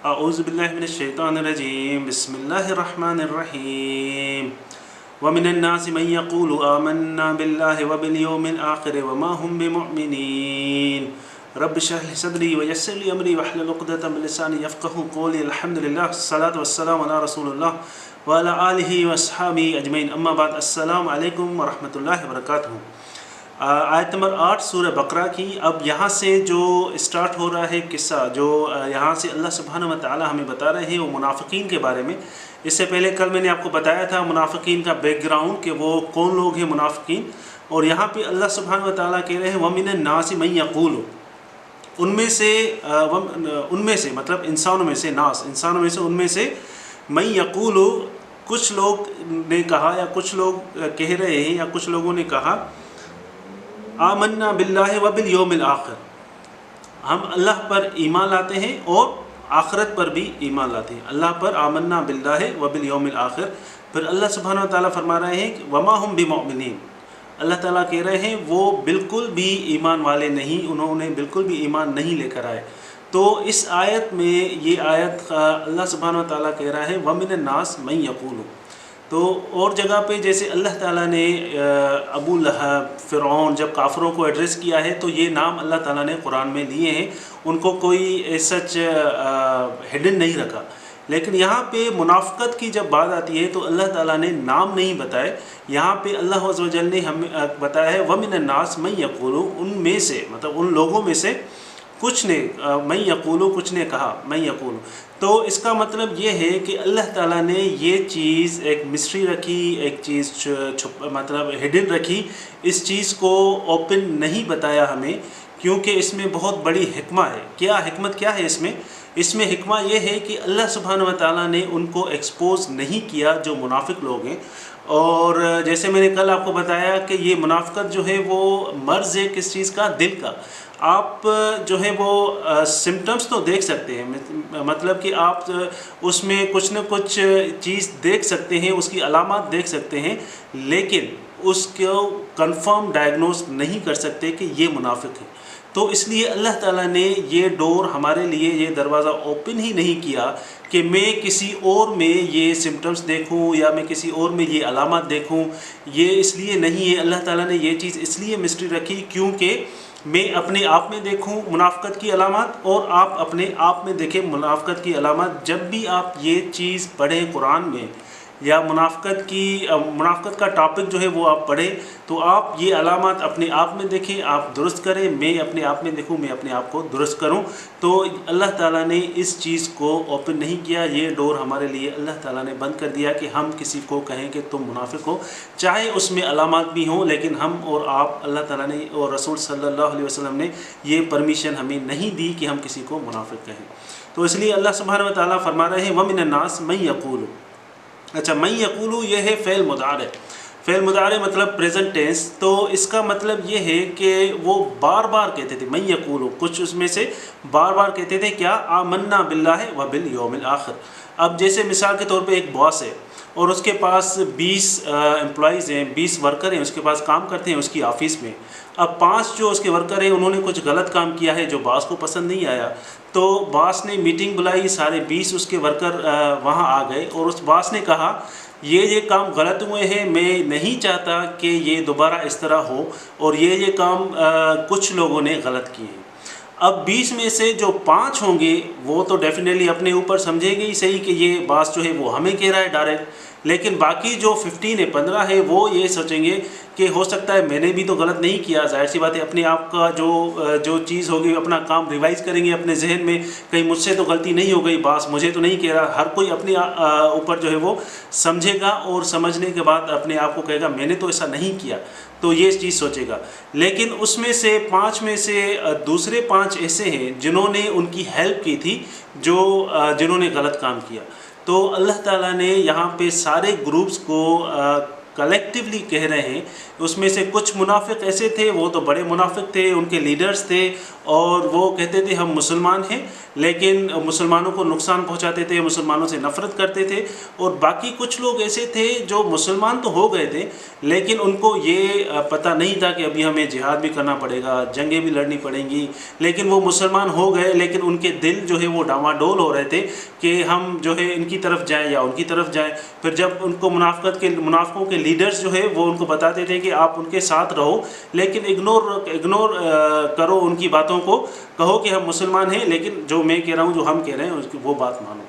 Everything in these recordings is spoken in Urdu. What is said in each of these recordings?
اعوذ باللہ من الشیطان الرجیم بسم اللہ الرحمن الرحیم ومن الناس من يقول آمنا باللہ وبالیوم الآخر وما هم بمؤمنین رب اشرح لي صدری ویسر لي امری واحلل عقدۃ من لسانی یفقهوا قولی الحمدللہ الصلاۃ والسلام علی رسول اللہ وعلی آلہ واصحابہ اجمعین اما بعد السلام علیکم ورحمۃ اللہ وبرکاتہ۔ آیت نمبر 8 سورہ بقرہ کی۔ اب یہاں سے جو اسٹارٹ ہو رہا ہے قصہ، جو یہاں سے اللہ سبحانہ و تعالی ہمیں بتا رہے ہیں وہ منافقین کے بارے میں۔ اس سے پہلے کل میں نے آپ کو بتایا تھا منافقین کا بیک گراؤنڈ کہ وہ کون لوگ ہیں منافقین، اور یہاں پہ اللہ سبحانہ و تعالی کہہ رہے ہیں وَمِنَ النَّاسِ مَن يَقُولُ، ان میں سے مطلب انسانوں میں سے، ناس انسانوں میں سے، ان میں سے من یقول، کچھ لوگ نے کہا یا کچھ لوگ کہہ رہے ہیں یا کچھ لوگوں نے کہا آمنا باللہ وبالیوم الآخر، ہم اللہ پر ایمان لاتے ہیں اور آخرت پر بھی ایمان لاتے ہیں۔ اللہ پر آمنا باللہ وبالیوم الآخر۔ پھر اللہ سبحانہ و تعالیٰ فرما رہے ہیں کہ وما ہم بمؤمنین، اللہ تعالیٰ کہہ رہے ہیں وہ بالکل بھی ایمان والے نہیں، انہوں نے بالکل بھی ایمان نہیں لے کر آئے۔ تو اس آیت میں یہ آیت اللہ سبحانہ و تعالیٰ کہہ رہا ہے وَمِنَ النَّاسِ مَن يَقُولُ۔ تو اور جگہ پہ جیسے اللہ تعالیٰ نے ابو لہب، فرعون، جب کافروں کو ایڈریس کیا ہے تو یہ نام اللہ تعالیٰ نے قرآن میں لیے ہیں، ان کو کوئی سچ ہڈن نہیں رکھا۔ لیکن یہاں پہ منافقت کی جب بات آتی ہے تو اللہ تعالیٰ نے نام نہیں بتائے، یہاں پہ اللہ عز و جل نے ہمیں بتایا ہے وَمِنَ النَّاسِ مَن يَقُولُ، ان میں سے مطلب ان لوگوں میں سے کچھ نے، من یقولو کچھ نے کہا، من یقولو۔ تو اس کا مطلب یہ ہے کہ اللہ تعالیٰ نے یہ چیز ایک مسٹری رکھی، ایک چیز مطلب ہڈن رکھی، اس چیز کو اوپن نہیں بتایا ہمیں، کیونکہ اس میں بہت بڑی حکمہ ہے۔ کیا حکمت کیا ہے اس میں؟ اس میں حکمہ یہ ہے کہ اللہ سبحانہ و تعالیٰ نے ان کو ایکسپوز نہیں کیا جو منافق لوگ ہیں۔ اور جیسے میں نے کل آپ کو بتایا کہ یہ منافقت جو ہے وہ مرض ہے کس چیز کا؟ دل کا۔ آپ جو ہے وہ سمٹمز تو دیکھ سکتے ہیں، مطلب کہ آپ اس میں کچھ نہ کچھ چیز دیکھ سکتے ہیں، اس کی علامات دیکھ سکتے ہیں، لیکن اس کو کنفرم ڈائگنوز نہیں کر سکتے کہ یہ منافق ہے۔ تو اس لیے اللہ تعالیٰ نے یہ ڈور ہمارے لیے، یہ دروازہ اوپن ہی نہیں کیا کہ میں کسی اور میں یہ سمٹمز دیکھوں یا میں کسی اور میں یہ علامات دیکھوں۔ یہ اس لیے نہیں ہے، اللہ تعالیٰ نے یہ چیز اس لیے مسٹری رکھی کیونکہ میں اپنے آپ میں دیکھوں منافقت کی علامات اور آپ اپنے آپ میں دیکھیں منافقت کی علامات۔ جب بھی آپ یہ چیز پڑھیں قرآن میں یا منافقت کا ٹاپک جو ہے وہ آپ پڑھیں تو آپ یہ علامات اپنے آپ میں دیکھیں، آپ درست کریں، میں اپنے آپ میں دیکھوں، میں اپنے آپ کو درست کروں۔ تو اللہ تعالیٰ نے اس چیز کو اوپن نہیں کیا، یہ ڈور ہمارے لیے اللہ تعالیٰ نے بند کر دیا کہ ہم کسی کو کہیں کہ تم منافق ہو، چاہے اس میں علامات بھی ہوں، لیکن ہم اور آپ، اللہ تعالیٰ نے اور رسول صلی اللہ علیہ وسلم نے یہ پرمیشن ہمیں نہیں دی کہ ہم کسی کو منافق کہیں۔ تو اس لیے اللہ سبحانہ و تعالیٰ فرما رہے ہیں وَمِنَ النَّاسِ مَن يَقُولُ۔ اچھا، من یقولو یہ ہے فعل مضارع، فعل مضارع مطلب پریزنٹ ٹینس۔ تو اس کا مطلب یہ ہے کہ وہ بار بار کہتے تھے من یقولو، کچھ اس میں سے بار بار کہتے تھے کیا؟ آمنا باللہ وبالیوم الآخر۔ اب جیسے مثال کے طور پہ ایک باس ہے اور اس کے پاس 20 امپلائیز ہیں، 20 ورکر ہیں، اس کے پاس کام کرتے ہیں اس کی آفس میں۔ اب 5 جو اس کے ورکر ہیں انہوں نے کچھ غلط کام کیا ہے جو باس کو پسند نہیں آیا، تو باس نے میٹنگ بلائی، سارے 20 اس کے ورکر وہاں آ گئے اور اس باس نے کہا یہ کام غلط ہوئے ہیں، میں نہیں چاہتا کہ یہ دوبارہ اس طرح ہو، اور یہ کام کچھ لوگوں نے غلط کیے ہیں۔ اب 20 میں سے جو 5 ہوں گے وہ تو ڈیفینیٹلی اپنے اوپر سمجھیں گے ہی صحیح کہ یہ باس جو ہے وہ ہمیں کہہ رہا ہے ڈائریکٹ، لیکن باقی جو 15 ہے وہ یہ سوچیں گے کہ ہو سکتا ہے میں نے بھی تو غلط نہیں کیا۔ ظاہر سی بات ہے اپنے آپ کا جو چیز ہوگی اپنا کام ریوائز کریں گے اپنے ذہن میں، کہیں مجھ سے تو غلطی نہیں ہو گئی، باس مجھے تو نہیں کہہ رہا۔ ہر کوئی اپنے اوپر جو ہے وہ سمجھے گا اور سمجھنے کے بعد اپنے آپ کو کہے گا میں نے تو ایسا نہیں کیا، تو یہ چیز سوچے گا۔ لیکن اس میں سے 5 میں سے دوسرے 5 ایسے ہیں جنہوں نے ان کی ہیلپ کی تھی، جنہوں نے غلط کام کیا۔ تو اللہ تعالیٰ نے یہاں پہ سارے گروپس کو کلیکٹیولی کہہ رہے ہیں، اس میں سے کچھ منافق ایسے تھے، وہ تو بڑے منافق تھے، ان کے لیڈرز تھے، اور وہ کہتے تھے ہم مسلمان ہیں، لیکن مسلمانوں کو نقصان پہنچاتے تھے، مسلمانوں سے نفرت کرتے تھے۔ اور باقی کچھ لوگ ایسے تھے جو مسلمان تو ہو گئے تھے، لیکن ان کو یہ پتہ نہیں تھا کہ ابھی ہمیں جہاد بھی کرنا پڑے گا، جنگیں بھی لڑنی پڑیں گی، لیکن وہ مسلمان ہو گئے، لیکن ان کے دل جو ہے وہ ڈاواڈول ہو رہے تھے کہ ہم جو ہے ان کی طرف جائیں یا ان کی طرف جائیں۔ پھر جب ان کو منافقوں کے لیڈرز جو ہے وہ ان کو بتاتے تھے کہ آپ ان کے ساتھ رہو، لیکن اگنور کرو ان کی باتوں کو، کہو کہ ہم مسلمان ہیں، لیکن جو میں کہہ رہا ہوں، جو ہم کہہ رہے ہیں وہ بات مانو۔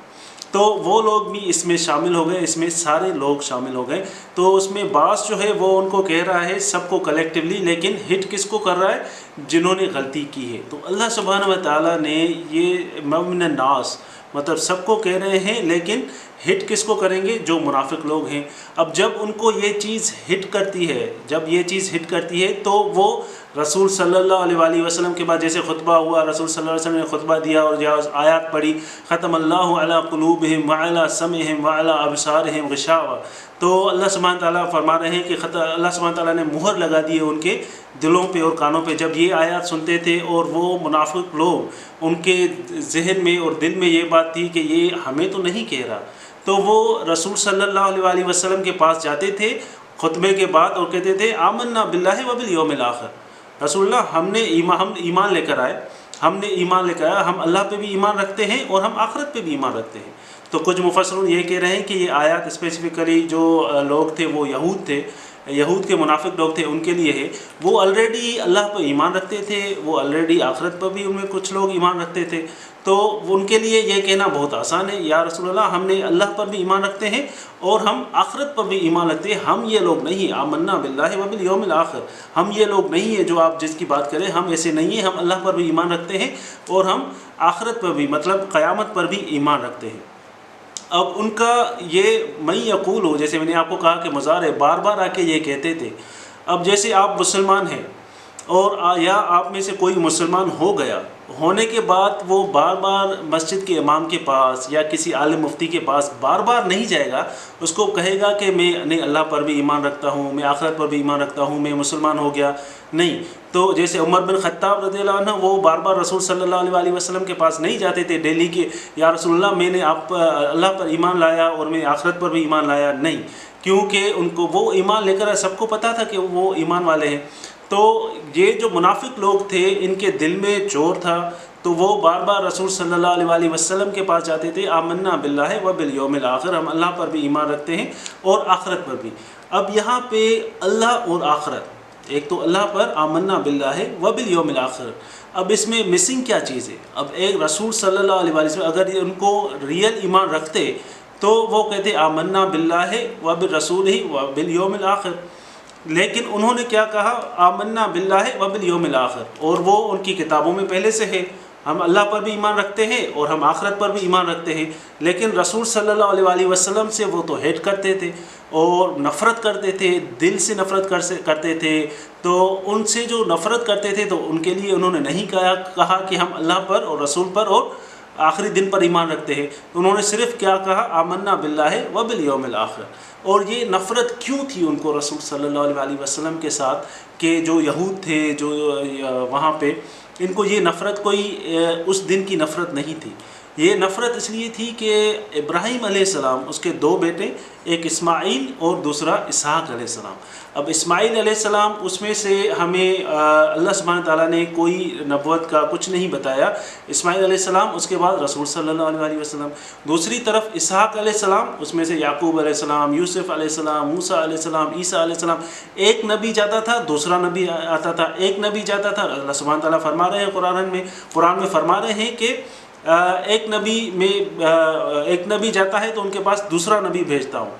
تو وہ لوگ بھی اس میں شامل ہو گئے، اس میں سارے لوگ شامل ہو گئے۔ تو اس میں باس جو ہے وہ ان کو کہہ رہا ہے سب کو کلیکٹیولی، لیکن ہٹ کس کو کر رہا ہے؟ جنہوں نے غلطی کی ہے۔ تو اللہ سبحانہ و تعالیٰ نے یہ من الناس مطلب سب کو کہہ رہے ہیں، لیکن ہٹ کس کو کریں گے؟ جو منافق لوگ ہیں۔ اب جب ان کو یہ چیز ہٹ کرتی ہے تو وہ رسول صلی اللہ علیہ وسلم کے بعد جیسے خطبہ ہوا، رسول صلی اللہ علیہ وسلم نے خطبہ دیا اور آیات پڑھی، ختم اللہ علی قلوبہم وعلی سمعہم وعلی ابصارہم غشاوہ۔ تو اللہ سبحانہ تعالیٰ فرما رہے ہیں کہ اللہ سبحانہ تعالیٰ نے مہر لگا دی ہے ان کے دلوں پہ اور کانوں پہ۔ جب یہ آیات سنتے تھے اور وہ منافق لوگ، ان کے ذہن میں اور دل میں یہ بات تھی کہ یہ ہمیں تو نہیں کہہ رہا، تو وہ رسول صلی اللہ علیہ وسلم کے پاس جاتے تھے خطبے کے بعد اور کہتے تھے آمنا باللہ وبالیوم الآخر، رسول اللہ ہم ایمان لے کر آئے، ہم اللہ پہ بھی ایمان رکھتے ہیں اور ہم آخرت پہ بھی ایمان رکھتے ہیں۔ تو کچھ مفسرون یہ کہہ رہے ہیں کہ یہ آیات اسپیسیفکلی جو لوگ تھے وہ یہود کے منافق لوگ تھے، ان کے لیے ہے۔ وہ آلریڈی اللہ پہ ایمان رکھتے تھے، وہ آلریڈی آخرت پر بھی ان میں کچھ لوگ ایمان رکھتے تھے، تو ان کے لیے یہ کہنا بہت آسان ہے، یا رسول اللہ ہم نے اللہ پر بھی ایمان رکھتے ہیں اور ہم آخرت پر بھی ایمان رکھتے ہیں، ہم یہ لوگ نہیں ہیں آمنا باللہ وبالیوم الآخر، ہم یہ لوگ نہیں ہیں جو آپ جس کی بات کریں، ہم ایسے نہیں ہیں، ہم اللہ پر بھی ایمان رکھتے ہیں اور ہم آخرت پر بھی مطلب قیامت پر بھی ایمان رکھتے ہیں۔ اب ان کا یہ میں یقول ہو، جیسے میں نے آپ کو کہا کہ مضارع بار بار آ کے یہ کہتے تھے۔ اب جیسے آپ مسلمان ہیں اور یا آپ میں سے کوئی مسلمان ہو گیا، ہونے کے بعد وہ بار بار مسجد کے امام کے پاس یا کسی عالم مفتی کے پاس بار بار نہیں جائے گا، اس کو کہے گا کہ میں نہیں اللہ پر بھی ایمان رکھتا ہوں، میں آخرت پر بھی ایمان رکھتا ہوں، میں مسلمان ہو گیا، نہیں۔ تو جیسے عمر بن خطاب رضی اللہ عنہ، وہ بار بار رسول صلی اللہ علیہ وسلم کے پاس نہیں جاتے تھے ڈیلی کے، یا رسول اللہ میں نے اللہ پر ایمان لایا اور میں آخرت پر بھی ایمان لایا، نہیں، کیونکہ ان کو وہ ایمان لے کر سب کو پتہ تھا کہ وہ ایمان والے ہیں۔ تو یہ جو منافق لوگ تھے، ان کے دل میں چور تھا، تو وہ بار بار رسول صلی اللہ علیہ وسلم کے پاس جاتے تھے، آمنا باللہ وبالیوم الآخر، ہم اللہ پر بھی ایمان رکھتے ہیں اور آخرت پر بھی۔ اب یہاں پہ اللہ اور آخرت، ایک تو اللہ پر آمنا باللہ وبالیوم الآخر، اب اس میں مسنگ کیا چیز ہے؟ اب ایک رسول صلی اللہ علیہ وسلم اگر ان کو ریئل ایمان رکھتے تو وہ کہتے آمنا باللہ وبرسولہ وبالیوم الآخر، لیکن انہوں نے کیا کہا؟ آمنا باللہ وبالیوم الآخر، اور وہ ان کی کتابوں میں پہلے سے ہے، ہم اللہ پر بھی ایمان رکھتے ہیں اور ہم آخرت پر بھی ایمان رکھتے ہیں، لیکن رسول صلی اللہ علیہ وسلم سے وہ تو ہیٹ کرتے تھے اور نفرت کرتے تھے، دل سے نفرت کرتے تھے۔ تو ان سے جو نفرت کرتے تھے تو ان کے لیے انہوں نے نہیں کہا کہ ہم اللہ پر اور رسول پر اور آخری دن پر ایمان رکھتے ہیں، انہوں نے صرف کیا کہا؟ آمنا باللہ وبالیوم الآخر۔ اور یہ نفرت کیوں تھی ان کو رسول صلی اللہ علیہ وسلم کے ساتھ کہ جو یہود تھے جو وہاں پہ، ان کو یہ نفرت کوئی اس دن کی نفرت نہیں تھی، یہ نفرت اس لیے تھی کہ ابراہیم علیہ السلام، اس کے دو بیٹے، ایک اسماعیل اور دوسرا اسحاق علیہ السلام۔ اب اسماعیل علیہ السلام اس میں سے ہمیں اللہ سبحانہ تعالیٰ نے کوئی نبوت کا کچھ نہیں بتایا، اسماعیل علیہ السلام، اس کے بعد رسول صلی اللہ علیہ وسلم۔ دوسری طرف اسحاق علیہ السلام، اس میں سے یعقوب علیہ السلام، یوسف علیہ السلام، موسیٰ علیہ السلام، عیسیٰ علیہ السلام، ایک نبی جاتا تھا دوسرا نبی آتا تھا، ایک نبی جاتا تھا، اللہ سبحانہ تعالیٰ فرما رہے ہیں قرآن میں فرما رہے ہیں کہ ایک نبی جاتا ہے تو ان کے پاس دوسرا نبی بھیجتا ہوں۔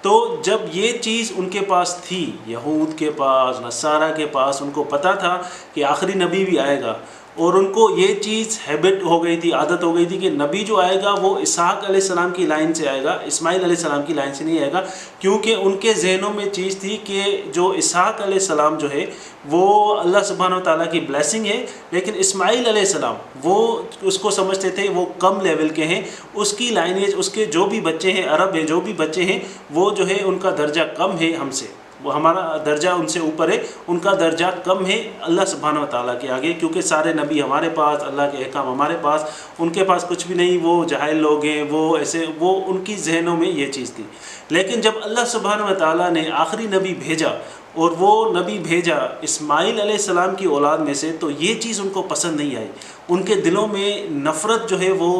تو جب یہ چیز ان کے پاس تھی، یہود کے پاس، نصارہ کے پاس، ان کو پتہ تھا کہ آخری نبی بھی آئے گا، اور ان کو یہ چیز ہیبٹ ہو گئی تھی، عادت ہو گئی تھی کہ نبی جو آئے گا وہ اسحاق علیہ السلام کی لائن سے آئے گا، اسماعیل علیہ السلام کی لائن سے نہیں آئے گا، کیونکہ ان کے ذہنوں میں چیز تھی کہ جو اسحاق علیہ السلام جو ہے وہ اللہ سبحانہ و تعالیٰ کی بلیسنگ ہے، لیکن اسماعیل علیہ السلام وہ اس کو سمجھتے تھے وہ کم لیول کے ہیں، اس کی لائنیج، اس کے جو بھی بچے ہیں عرب ہیں، جو بھی بچے ہیں وہ جو ہے ان کا درجہ کم ہے ہم سے، وہ ہمارا درجہ ان سے اوپر ہے، ان کا درجہ کم ہے اللہ سبحانہ و تعالیٰ کے آگے، کیونکہ سارے نبی ہمارے پاس، اللہ کے احکام ہمارے پاس، ان کے پاس کچھ بھی نہیں، وہ جاہل لوگ ہیں، وہ ایسے، وہ ان کی ذہنوں میں یہ چیز تھی۔ لیکن جب اللہ سبحانہ و تعالیٰ نے آخری نبی بھیجا، اور وہ نبی بھیجا اسماعیل علیہ السلام کی اولاد میں سے، تو یہ چیز ان کو پسند نہیں آئی، ان کے دلوں میں نفرت جو ہے وہ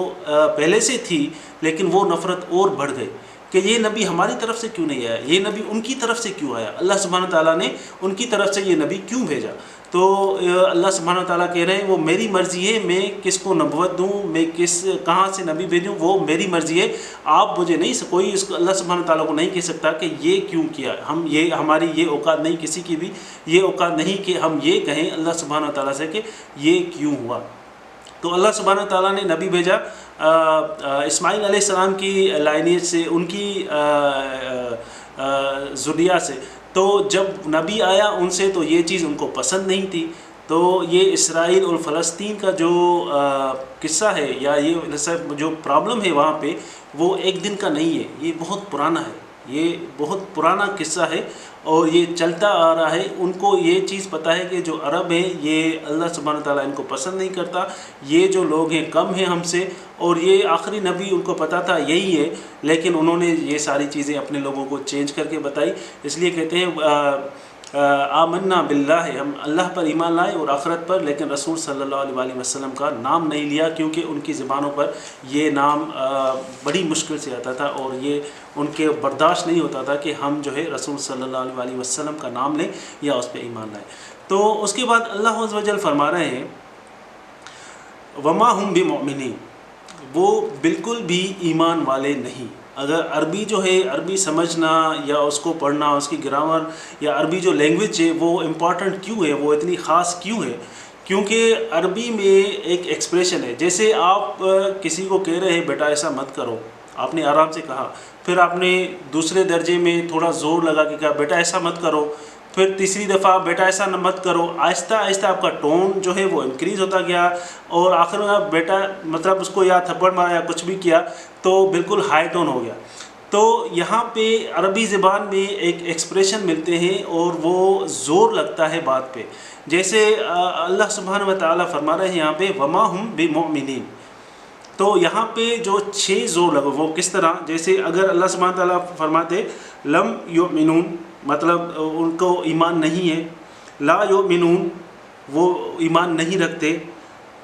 پہلے سے تھی، لیکن وہ نفرت اور بڑھ گئی کہ یہ نبی ہماری طرف سے کیوں نہیں آیا، یہ نبی ان کی طرف سے کیوں آیا، اللہ سبحانہ تعالیٰ نے ان کی طرف سے یہ نبی کیوں بھیجا۔ تو اللہ سبحانہ تعالیٰ کہہ رہے ہیں وہ میری مرضی ہے، میں کس کو نبوت دوں، میں کہاں سے نبی بھیجوں، وہ میری مرضی ہے، آپ مجھے نہیں، کوئی اس کو اللہ سبحانہ تعالیٰ کو نہیں کہہ سکتا کہ یہ کیوں کیا، ہماری یہ اوقات نہیں، کسی کی بھی یہ اوقات نہیں کہ ہم یہ کہیں اللہ سبحانہ تعالیٰ سے کہ یہ کیوں ہوا۔ تو اللہ سبحانہ تعالیٰ نے نبی بھیجا اسماعیل علیہ السلام کی لائنیج سے، ان کی ذریہ سے، تو جب نبی آیا ان سے تو یہ چیز ان کو پسند نہیں تھی۔ تو یہ اسرائیل اور فلسطین کا جو قصہ ہے، یا یہ جو پرابلم ہے وہاں پہ، وہ ایک دن کا نہیں ہے، یہ بہت پرانا ہے، یہ بہت پرانا قصہ ہے اور یہ چلتا آ رہا ہے۔ ان کو یہ چیز پتہ ہے کہ جو عرب ہیں یہ اللہ سبحانہ تعالیٰ ان کو پسند نہیں کرتا، یہ جو لوگ ہیں کم ہیں ہم سے، اور یہ آخری نبی ان کو پتہ تھا یہی ہے، لیکن انہوں نے یہ ساری چیزیں اپنے لوگوں کو چینج کر کے بتائی۔ اس لیے کہتے ہیں آمنا باللہ، ہم اللہ پر ایمان لائے اور آخرت پر، لیکن رسول صلی اللہ علیہ وسلم کا نام نہیں لیا، کیونکہ ان کی زبانوں پر یہ نام بڑی مشکل سے آتا تھا، اور یہ ان کے برداشت نہیں ہوتا تھا کہ ہم جو ہے رسول صلی اللہ علیہ وسلم کا نام لیں یا اس پہ ایمان لائیں۔ تو اس کے بعد اللہ عز و جل فرما رہے ہیں وما ہم بمؤمنین، وہ بالکل بھی ایمان والے نہیں۔ اگر عربی جو ہے، عربی سمجھنا یا اس کو پڑھنا، اس کی گرامر یا عربی جو لینگویج ہے وہ امپورٹنٹ کیوں ہے، وہ اتنی خاص کیوں ہے؟ کیونکہ عربی میں ایک ایکسپریشن ہے، جیسے آپ کسی کو کہہ رہے ہیں بیٹا ایسا مت کرو، آپ نے آرام سے کہا، پھر آپ نے دوسرے درجے میں تھوڑا زور لگا کے کہا بیٹا ایسا مت کرو، پھر تیسری دفعہ بیٹا ایسا مت کرو، آہستہ آہستہ آپ کا ٹون جو ہے وہ انکریز ہوتا گیا، اور آخر میں آپ بیٹا مطلب اس کو یا تھپڑ مارا یا کچھ بھی کیا تو بالکل ہائی ٹون ہو گیا۔ تو یہاں پہ عربی زبان میں ایک ایکسپریشن ملتے ہیں اور وہ زور لگتا ہے بات پہ، جیسے اللہ سبحانہ و تعالیٰ فرما رہے ہیں یہاں پہ وما ہم بمؤمنین، تو یہاں پہ جو 6 زور لگو وہ کس طرح، جیسے اگر اللہ سبحانہ تعالیٰ فرماتے لم یؤمنون، مطلب ان کو ایمان نہیں ہے، لا یؤمنون وہ ایمان نہیں رکھتے،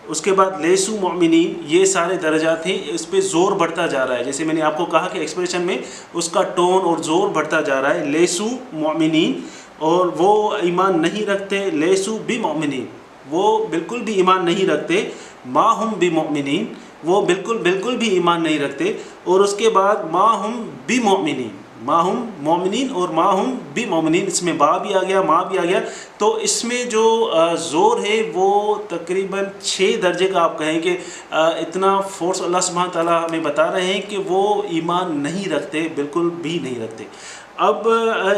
اس کے بعد لیسو مؤمنین، یہ سارے درجات ہیں، اس پہ زور بڑھتا جا رہا ہے، جیسے میں نے آپ کو کہا کہ ایکسپریشن میں اس کا ٹون اور زور بڑھتا جا رہا ہے، لیسو مؤمنین، اور وہ ایمان نہیں رکھتے، لیسو بمؤمنین، وہ بالکل بھی ایمان نہیں رکھتے، ما ہم بمؤمنین، وہ بالکل بھی ایمان نہیں رکھتے، اور اس کے بعد ما ہم بمؤمنین، ما ہم مومنین اور ما ہم بمؤمنین، اس میں با بھی آ گیا، ما بھی آ گیا، تو اس میں جو زور ہے وہ تقریباً 6 درجے کا آپ کہیں کہ اتنا فورس اللہ سبحانہ تعالیٰ ہمیں بتا رہے ہیں کہ وہ ایمان نہیں رکھتے، بالکل بھی نہیں رکھتے۔ اب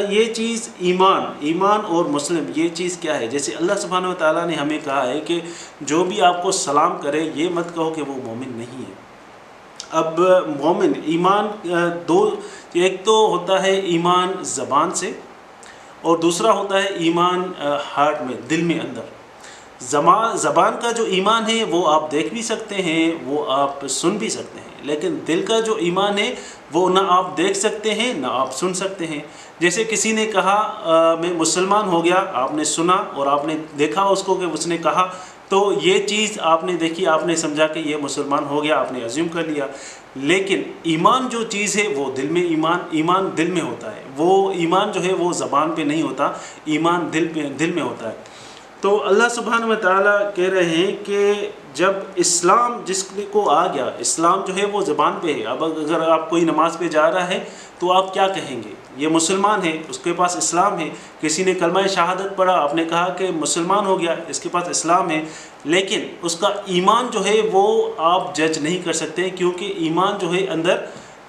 یہ چیز ایمان اور مسلم، یہ چیز کیا ہے؟ جیسے اللہ سبحانہ و تعالیٰ نے ہمیں کہا ہے کہ جو بھی آپ کو سلام کرے یہ مت کہو کہ وہ مومن نہیں ہے۔ اب مومن ایمان ایک تو ہوتا ہے ایمان زبان سے، اور دوسرا ہوتا ہے ایمان ہارٹ میں، دل میں اندر۔ زبان کا جو ایمان ہے وہ آپ دیکھ بھی سکتے ہیں، وہ آپ سن بھی سکتے ہیں، لیکن دل کا جو ایمان ہے وہ نہ آپ دیکھ سکتے ہیں نہ آپ سن سکتے ہیں۔ جیسے کسی نے کہا میں مسلمان ہو گیا، آپ نے سنا اور آپ نے دیکھا اس کو کہ اس نے کہا، تو یہ چیز آپ نے دیکھی، آپ نے سمجھا کہ یہ مسلمان ہو گیا، آپ نے عزم کر لیا، لیکن ایمان جو چیز ہے وہ دل میں، ایمان دل میں ہوتا ہے، وہ ایمان جو ہے وہ زبان پہ نہیں ہوتا، ایمان دل میں ہوتا ہے۔ تو اللہ سبحانہ و تعالیٰ کہہ رہے ہیں کہ جب اسلام جس کو آ گیا، اسلام جو ہے وہ زبان پہ ہے. اب اگر آپ کوئی نماز پہ جا رہا ہے تو آپ کیا کہیں گے؟ یہ مسلمان ہے، اس کے پاس اسلام ہے. کسی نے کلمہ شہادت پڑھا، آپ نے کہا کہ مسلمان ہو گیا، اس کے پاس اسلام ہے، لیکن اس کا ایمان جو ہے وہ آپ جج نہیں کر سکتے، کیونکہ ایمان جو ہے اندر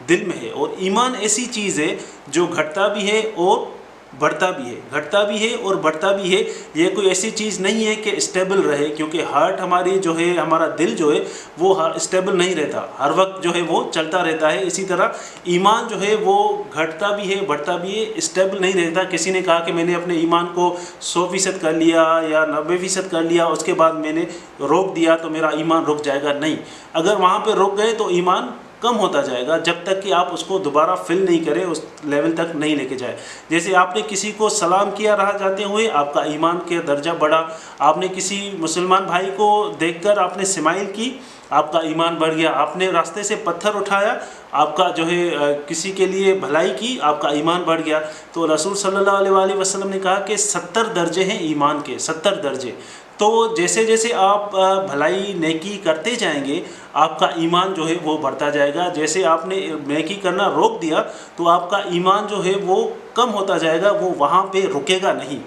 دل میں ہے. اور ایمان ایسی چیز ہے جو گھٹتا بھی ہے اور بڑھتا بھی ہے، گھٹتا بھی ہے اور بڑھتا بھی ہے. یہ کوئی ایسی چیز نہیں ہے کہ اسٹیبل رہے، کیونکہ ہارٹ ہماری جو ہے، ہمارا دل جو ہے وہ اسٹیبل نہیں رہتا، ہر وقت جو ہے وہ چلتا رہتا ہے. اسی طرح ایمان جو ہے وہ گھٹتا بھی ہے، بڑھتا بھی ہے، اسٹیبل نہیں رہتا. کسی نے کہا کہ میں نے اپنے ایمان کو 100% کر لیا یا 90% کر لیا، اس کے بعد میں نے روک دیا تو میرا ایمان رک جائے گا. نہیں، اگر وہاں پہ رک گئے تو ایمان کم ہوتا جائے گا، جب تک کہ آپ اس کو دوبارہ فل نہیں کریں، اس لیول تک نہیں لے کے جائے. جیسے آپ نے کسی کو سلام کیا راہ جاتے ہوئے، آپ کا ایمان کے درجہ بڑھا. آپ نے کسی مسلمان بھائی کو دیکھ کر آپ نے اسمائل کی، آپ کا ایمان بڑھ گیا. آپ نے راستے سے پتھر اٹھایا، آپ کا جو ہے کسی کے لیے بھلائی کی، آپ کا ایمان بڑھ گیا. تو رسول صلی اللہ علیہ وآلہ وسلم نے کہا کہ 70 درجے ہیں ایمان کے، 70 درجے. تو جیسے جیسے آپ بھلائی نیکی کرتے جائیں گے، آپ کا ایمان جو ہے وہ بڑھتا جائے گا. جیسے آپ نے نیکی کرنا روک دیا تو آپ کا ایمان جو ہے وہ کم ہوتا جائے گا، وہ وہاں پہ رکے گا نہیں.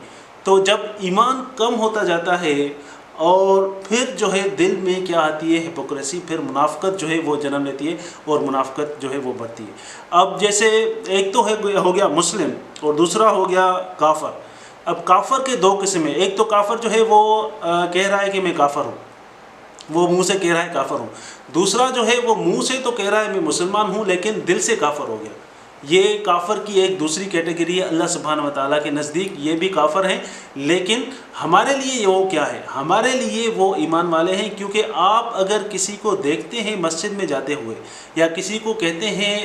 تو جب ایمان کم ہوتا جاتا ہے اور پھر جو ہے دل میں کیا آتی ہے؟ ہپوکریسی، پھر منافقت جو ہے وہ جنم لیتی ہے اور منافقت جو ہے وہ بڑھتی ہے. اب جیسے ایک تو ہو گیا مسلم اور دوسرا ہو گیا کافر. اب کافر کے دو قسم ہیں. ایک تو کافر جو ہے وہ کہہ رہا ہے کہ میں کافر ہوں، وہ منہ سے کہہ رہا ہے کافر ہوں. دوسرا جو ہے وہ منہ سے تو کہہ رہا ہے میں مسلمان ہوں، لیکن دل سے کافر ہو گیا. یہ کافر کی ایک دوسری کیٹیگری ہے. اللہ سبحانہ و تعالیٰ کے نزدیک یہ بھی کافر ہیں، لیکن ہمارے لیے وہ کیا ہے؟ ہمارے لیے وہ ایمان والے ہیں. کیونکہ آپ اگر کسی کو دیکھتے ہیں مسجد میں جاتے ہوئے، یا کسی کو کہتے ہیں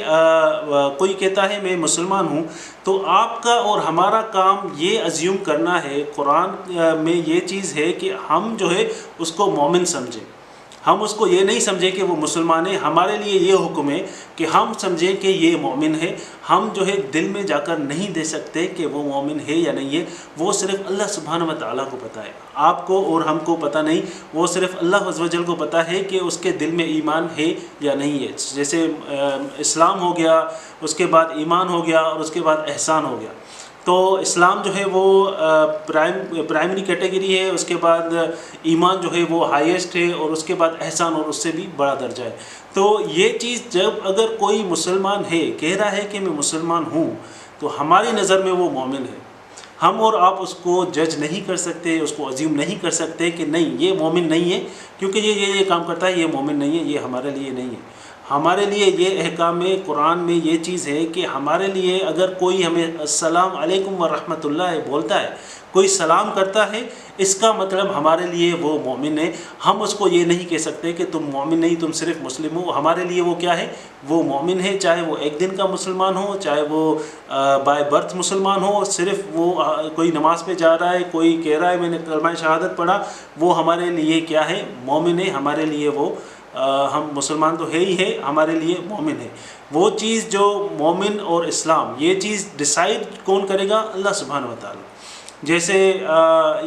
کوئی کہتا ہے میں مسلمان ہوں، تو آپ کا اور ہمارا کام یہ ازیوم کرنا ہے. قرآن میں یہ چیز ہے کہ ہم جو ہے اس کو مومن سمجھیں، ہم اس کو یہ نہیں سمجھیں کہ وہ مسلمان ہے. ہمارے لیے یہ حکم ہے کہ ہم سمجھیں کہ یہ مومن ہے. ہم جو ہے دل میں جا کر نہیں دے سکتے کہ وہ مومن ہے یا نہیں ہے. وہ صرف اللہ سبحانہ و تعالیٰ کو پتہ ہے، آپ کو اور ہم کو پتہ نہیں. وہ صرف اللہ عز و جل کو پتہ ہے کہ اس کے دل میں ایمان ہے یا نہیں ہے. جیسے اسلام ہو گیا، اس کے بعد ایمان ہو گیا، اور اس کے بعد احسان ہو گیا. تو اسلام جو ہے وہ پرائمری کیٹیگری ہے، اس کے بعد ایمان جو ہے وہ ہائیسٹ ہے، اور اس کے بعد احسان اور اس سے بھی بڑا درجہ ہے. تو یہ چیز جب اگر کوئی مسلمان ہے، کہہ رہا ہے کہ میں مسلمان ہوں، تو ہماری نظر میں وہ مومن ہے. ہم اور آپ اس کو جج نہیں کر سکتے، اس کو عزیوم نہیں کر سکتے کہ نہیں یہ مومن نہیں ہے، کیونکہ یہ کام کرتا ہے، یہ مومن نہیں ہے، یہ ہمارے لیے نہیں ہے. ہمارے لیے یہ احکام قرآن میں یہ چیز ہے کہ ہمارے لیے اگر کوئی ہمیں السلام علیکم ورحمۃ اللہ بولتا ہے، کوئی سلام کرتا ہے، اس کا مطلب ہمارے لیے وہ مومن ہے. ہم اس کو یہ نہیں کہہ سکتے کہ تم مومن نہیں، تم صرف مسلم ہو. ہمارے لیے وہ کیا ہے؟ وہ مومن ہے، چاہے وہ ایک دن کا مسلمان ہو، چاہے وہ بائی برتھ مسلمان ہو. صرف وہ کوئی نماز پہ جا رہا ہے، کوئی کہہ رہا ہے میں نے کلمہ شہادت پڑھا، وہ ہمارے لیے کیا ہے؟ مومن ہے. ہمارے لیے وہ ہم مسلمان تو ہے ہی ہے، ہمارے لیے مومن ہے. وہ چیز جو مومن اور اسلام، یہ چیز ڈیسائیڈ کون کرے گا؟ اللہ سبحانہ و تعالیٰ. جیسے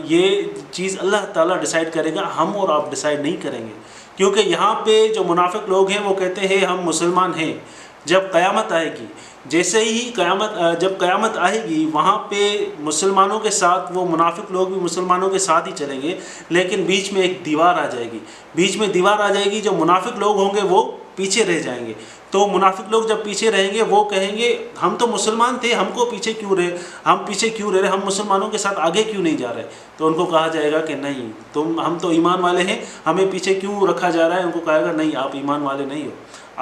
یہ چیز اللہ تعالیٰ ڈیسائیڈ کرے گا، ہم اور آپ ڈیسائیڈ نہیں کریں گے. کیونکہ یہاں پہ جو منافق لوگ ہیں وہ کہتے ہیں ہم مسلمان ہیں. جب قیامت آئے گی، جیسے ہی جب قیامت آئے گی، وہاں پہ مسلمانوں کے ساتھ وہ منافق لوگ بھی مسلمانوں کے ساتھ ہی چلیں گے، لیکن بیچ میں ایک دیوار آ جائے گی. بیچ میں دیوار آ جائے گی، جو منافق لوگ ہوں گے وہ پیچھے رہ جائیں گے. تو منافق لوگ جب پیچھے رہیں گے، وہ کہیں گے ہم تو مسلمان تھے، ہم پیچھے کیوں رہے، ہم مسلمانوں کے ساتھ آگے کیوں نہیں جا رہے. تو ان کو کہا جائے گا کہ نہیں، ہم تو ایمان والے ہیں، ہمیں پیچھے کیوں رکھا جا رہا ہے. ان کو کہا گا نہیں، آپ ایمان والے نہیں ہو،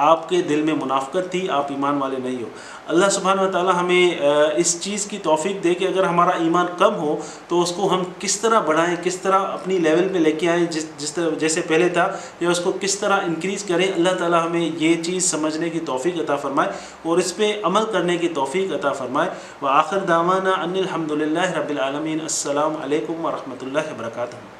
آپ کے دل میں منافقت تھی، آپ ایمان والے نہیں ہو. اللہ سبحانہ و تعالیٰ ہمیں اس چیز کی توفیق دے کہ اگر ہمارا ایمان کم ہو تو اس کو ہم کس طرح بڑھائیں، کس طرح اپنی لیول پہ لے کے آئیں، جس طرح جیسے پہلے تھا، یا اس کو کس طرح انکریز کریں. اللہ تعالیٰ ہمیں یہ چیز سمجھنے کی توفیق عطا فرمائے اور اس پہ عمل کرنے کی توفیق عطا فرمائے. وآخر دعوانا ان الحمد للہ رب العالمین. السلام علیکم ورحمۃ اللہ وبرکاتہ.